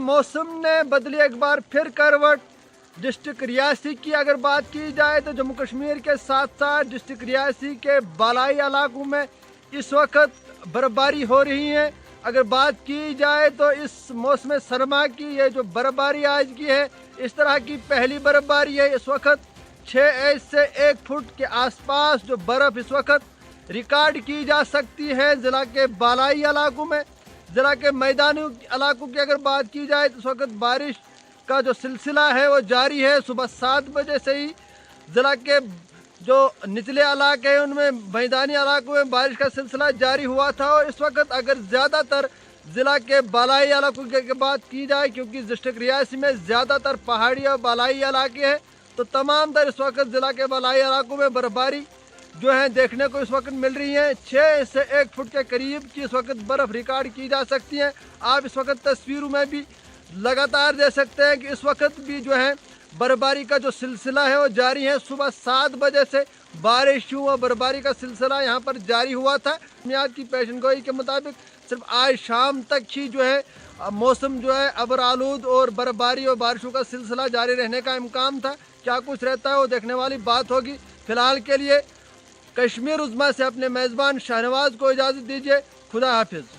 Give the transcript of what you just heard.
मौसम ने बदली एक बार फिर करवट। डिस्ट्रिक्ट रियासी की अगर बात की जाए तो जम्मू कश्मीर के साथ साथ डिस्ट्रिक्ट रियासी के बालाई इलाकों में इस वक्त बर्फबारी हो रही है। अगर बात की जाए तो इस मौसम सरमा की ये जो बर्फबारी आज की है, इस तरह की पहली बर्फबारी है। इस वक्त 6 इंच से 1 फुट के आसपास जो बर्फ़ इस वक्त रिकॉर्ड की जा सकती है ज़िला के बालाई इलाकों में। ज़िला के मैदानी इलाकों की अगर बात की जाए तो इस वक्त बारिश का जो सिलसिला है वो जारी है। सुबह 7 बजे से ही ज़िला के जो निचले इलाके हैं उनमें मैदानी इलाकों में बारिश का सिलसिला जारी हुआ था। और इस वक्त अगर ज़्यादातर ज़िला के बालाई इलाकों की बात की जाए, क्योंकि डिस्ट्रिक्ट रियासी में ज़्यादातर पहाड़ी और बालाई इलाके हैं, तो तमाम तर इस वक्त ज़िला के बालाई इलाकों में बर्फबारी जो है देखने को इस वक्त मिल रही है। 6 से 1 फुट के करीब की इस वक्त बर्फ़ रिकॉर्ड की जा सकती है। आप इस वक्त तस्वीरों में भी लगातार देख सकते हैं कि इस वक्त भी जो है बर्फबारी का जो सिलसिला है वो जारी है। सुबह 7 बजे से बारिश और बर्फबारी का सिलसिला यहाँ पर जारी हुआ था। आज की पेशन गोई के मुताबिक सिर्फ आज शाम तक ही जो है मौसम जो है अबर आलूद और बर्फबारी और बारिशों का सिलसिला जारी रहने का इम्कान था। क्या कुछ रहता है वो देखने वाली बात होगी। फिलहाल के लिए कश्मीर उज़्मा से अपने मेज़बान शाहनवाज को इजाज़त दीजिए। खुदा हाफिज़।